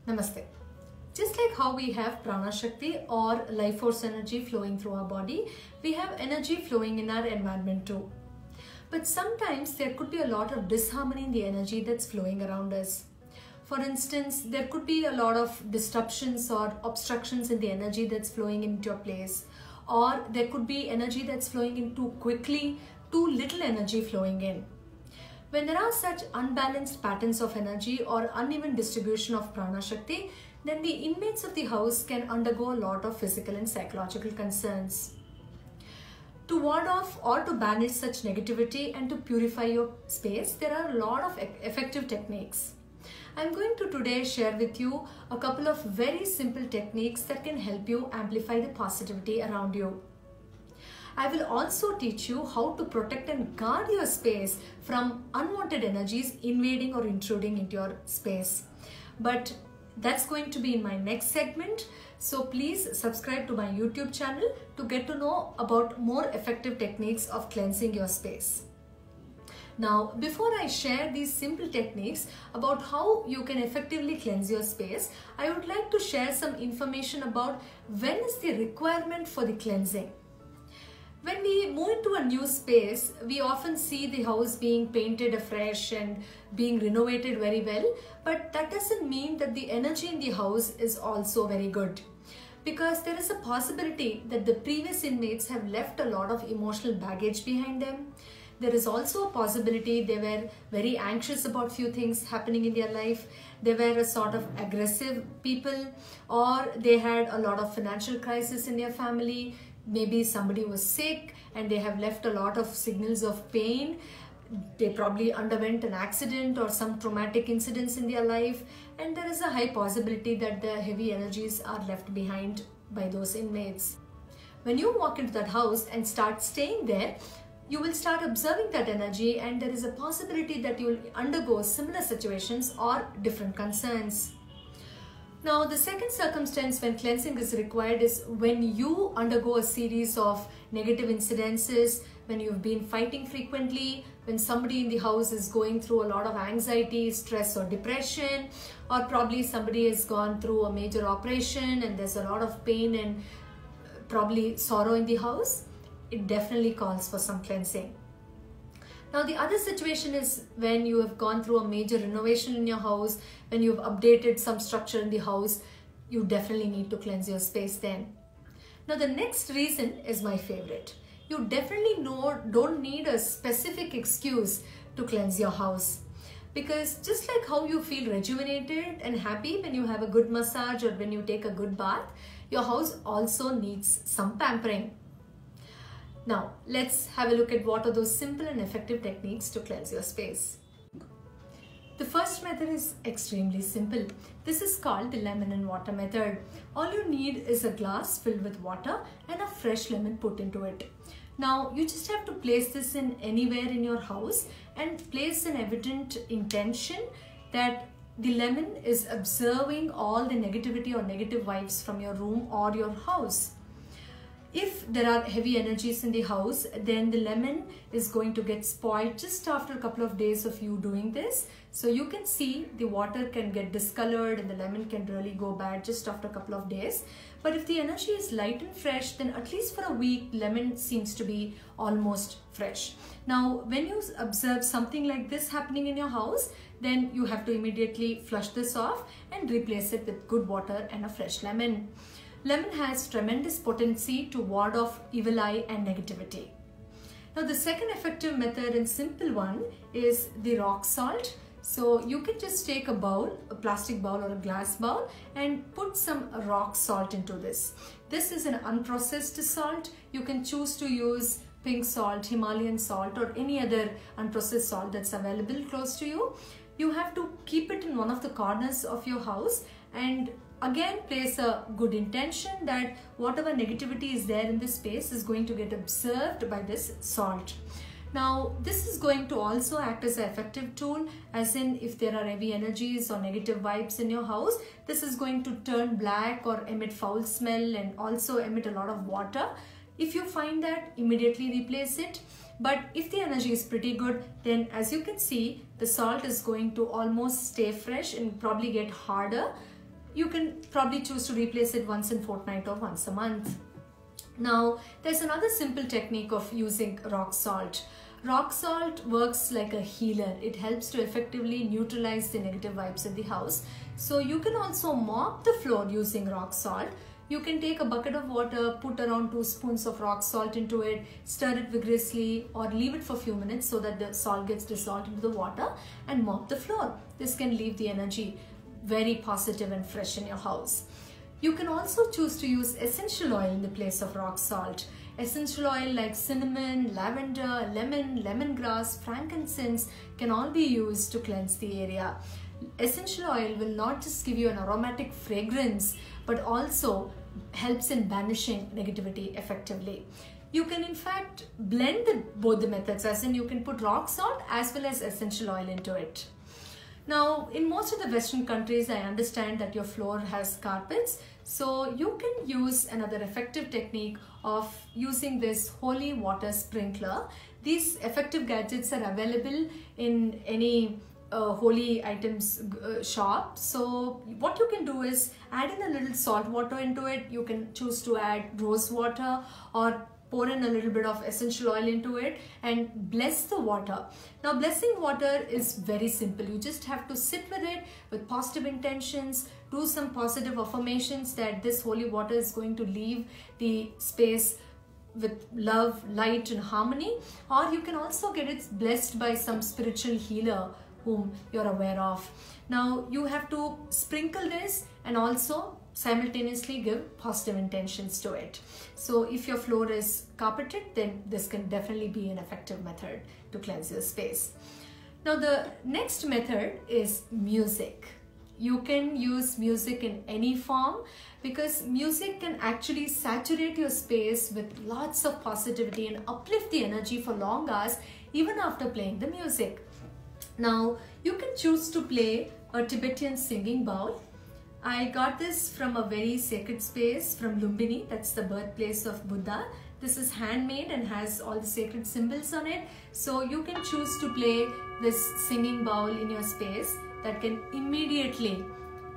Namaste. Just like how we have prana shakti or life force energy flowing through our body, we have energy flowing in our environment too. But sometimes there could be a lot of disharmony in the energy that's flowing around us. For instance, there could be a lot of disruptions or obstructions in the energy that's flowing into your place. Or there could be energy that's flowing in too quickly, too little energy flowing in. When there are such unbalanced patterns of energy or uneven distribution of prana shakti, then the inmates of the house can undergo a lot of physical and psychological concerns. To ward off or to banish such negativity and to purify your space, there are a lot of effective techniques. I'm going to today share with you a couple of very simple techniques that can help you amplify the positivity around you. I will also teach you how to protect and guard your space from unwanted energies invading or intruding into your space. But that's going to be in my next segment. So please subscribe to my YouTube channel to get to know about more effective techniques of cleansing your space. Now, before I share these simple techniques about how you can effectively cleanse your space, I would like to share some information about when is the requirement for the cleansing. When we move into a new space, we often see the house being painted afresh and being renovated very well, but that doesn't mean that the energy in the house is also very good. Because there is a possibility that the previous inmates have left a lot of emotional baggage behind them. There is also a possibility they were very anxious about few things happening in their life. They were a sort of aggressive people, or they had a lot of financial crisis in their family. Maybe somebody was sick and they have left a lot of signals of pain. They probably underwent an accident or some traumatic incidents in their life, and there is a high possibility that the heavy energies are left behind by those inmates. When you walk into that house and start staying there, you will start observing that energy, and there is a possibility that you will undergo similar situations or different concerns. Now, the second circumstance when cleansing is required is when you undergo a series of negative incidences, when you've been fighting frequently, when somebody in the house is going through a lot of anxiety, stress or depression, or probably somebody has gone through a major operation and there's a lot of pain and probably sorrow in the house. It definitely calls for some cleansing. Now, the other situation is when you have gone through a major renovation in your house, when you've updated some structure in the house, you definitely need to cleanse your space then. Now, the next reason is my favorite. You definitely don't need a specific excuse to cleanse your house. Because just like how you feel rejuvenated and happy when you have a good massage or when you take a good bath, your house also needs some pampering. Now, let's have a look at what are those simple and effective techniques to cleanse your space. The first method is extremely simple. This is called the lemon and water method. All you need is a glass filled with water and a fresh lemon put into it. Now, you just have to place this in anywhere in your house and place an evident intention that the lemon is observing all the negativity or negative vibes from your room or your house. If there are heavy energies in the house, then the lemon is going to get spoiled just after a couple of days of you doing this. So you can see the water can get discolored and the lemon can really go bad just after a couple of days. But if the energy is light and fresh, then at least for a week, lemon seems to be almost fresh. Now, when you observe something like this happening in your house, then you have to immediately flush this off and replace it with good water and a fresh lemon. Lemon has tremendous potency to ward off evil eye and negativity. Now, the second effective method and simple one is the rock salt. So you can just take a bowl, a plastic bowl or a glass bowl, and put some rock salt into this. This is an unprocessed salt. You can choose to use pink salt, Himalayan salt, or any other unprocessed salt that's available close to you. You have to keep it in one of the corners of your house and again place a good intention that whatever negativity is there in this space is going to get observed by this salt. Now, this is going to also act as an effective tool, as in if there are heavy energies or negative vibes in your house, this is going to turn black or emit foul smell and also emit a lot of water. If you find that, immediately replace it. But if the energy is pretty good, then as you can see, the salt is going to almost stay fresh and probably get harder you can probably choose to replace it once in fortnight or once a month. Now, there's another simple technique of using rock salt. Rock salt works like a healer. It helps to effectively neutralize the negative vibes in the house. So you can also mop the floor using rock salt. You can take a bucket of water, put around 2 spoons of rock salt into it, stir it vigorously, or leave it for a few minutes so that the salt gets dissolved into the water, and mop the floor. This can leave the energy very positive and fresh in your house. You can also choose to use essential oil in the place of rock salt. Essential oil like cinnamon, lavender, lemon, lemongrass, frankincense can all be used to cleanse the area. Essential oil will not just give you an aromatic fragrance, but also helps in banishing negativity effectively. You can in fact blend both the methods, as in you can put rock salt as well as essential oil into it. Now, in most of the Western countries, I understand that your floor has carpets. So you can use another effective technique of using this holy water sprinkler. These effective gadgets are available in any holy items shop. So what you can do is add in a little salt water into it. You can choose to add rose water or pour in a little bit of essential oil into it and bless the water. Now, blessing water is very simple. You just have to sit with it with positive intentions, do some positive affirmations that this holy water is going to leave the space with love, light and harmony. Or you can also get it blessed by some spiritual healer whom you're aware of. Now, you have to sprinkle this and also simultaneously give positive intentions to it. So if your floor is carpeted, then this can definitely be an effective method to cleanse your space. Now, the next method is music. You can use music in any form because music can actually saturate your space with lots of positivity and uplift the energy for long hours even after playing the music. Now, you can choose to play a Tibetan singing bowl. I got this from a very sacred space from Lumbini, that's the birthplace of Buddha. This is handmade and has all the sacred symbols on it. So you can choose to play this singing bowl in your space that can immediately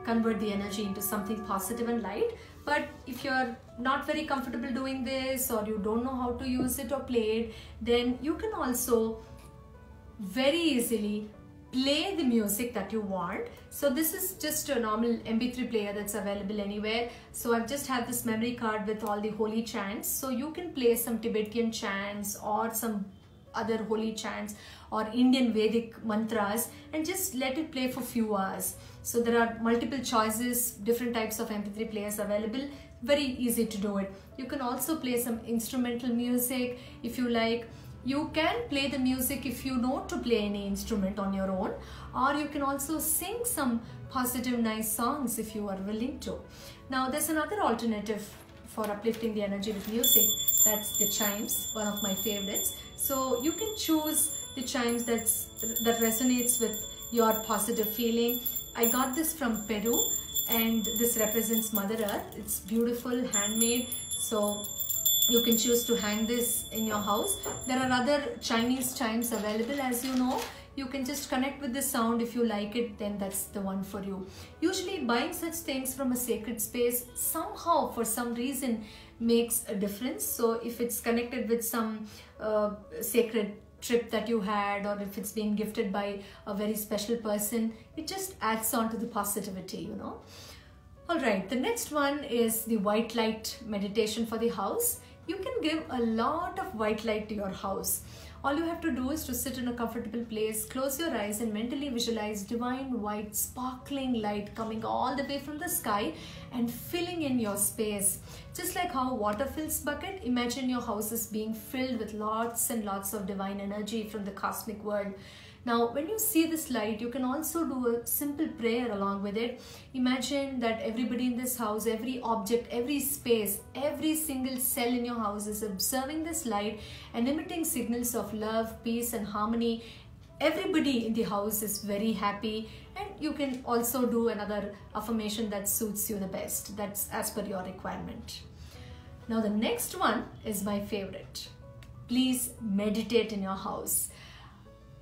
convert the energy into something positive and light. But if you're not very comfortable doing this, or you don't know how to use it or play it, then you can also very easily play the music that you want. So this is just a normal MP3 player that's available anywhere. So I've just had this memory card with all the holy chants. So you can play some Tibetan chants or some other holy chants or Indian Vedic mantras and just let it play for few hours. So there are multiple choices, different types of MP3 players available. Very easy to do it. You can also play some instrumental music if you like. You can play the music if you know to play any instrument on your own, or you can also sing some positive, nice songs if you are willing to. Now, there's another alternative for uplifting the energy with music. That's the chimes, one of my favorites. So you can choose the chimes that resonates with your positive feeling. I got this from Peru and this represents Mother Earth. It's beautiful, handmade. So you can choose to hang this in your house. There are other Chinese chimes available, as you know. You can just connect with the sound. If you like it, then that's the one for you. Usually buying such things from a sacred space somehow, for some reason, makes a difference. So if it's connected with some sacred trip that you had, or if it's being gifted by a very special person, it just adds on to the positivity, you know. Alright, the next one is the white light meditation for the house. You can give a lot of white light to your house. All you have to do is to sit in a comfortable place, close your eyes and mentally visualize divine white sparkling light coming all the way from the sky and filling in your space. Just like how water fills bucket, imagine your house is being filled with lots and lots of divine energy from the cosmic world. Now, when you see this light, you can also do a simple prayer along with it. Imagine that everybody in this house, every object, every space, every single cell in your house is observing this light and emitting signals of love, peace and harmony. Everybody in the house is very happy, and you can also do another affirmation that suits you the best. That's as per your requirement. Now, the next one is my favorite. Please meditate in your house.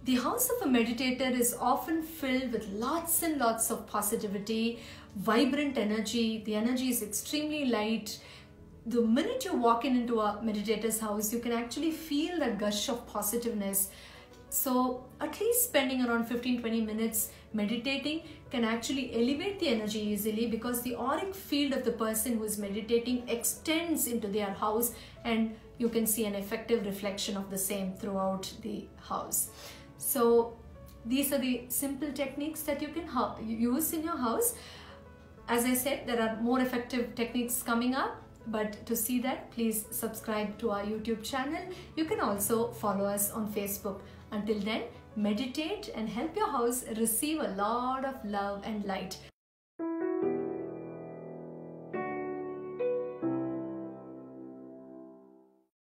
The house of a meditator is often filled with lots and lots of positivity, vibrant energy. The energy is extremely light. The minute you walk into a meditator's house, you can actually feel that gush of positiveness. So at least spending around 15-20 minutes meditating can actually elevate the energy easily, because the auric field of the person who is meditating extends into their house, and you can see an effective reflection of the same throughout the house. So these are the simple techniques that you can use in your house. As I said, there are more effective techniques coming up. But to see that, please subscribe to our YouTube channel. You can also follow us on Facebook. Until then, meditate and help your house receive a lot of love and light.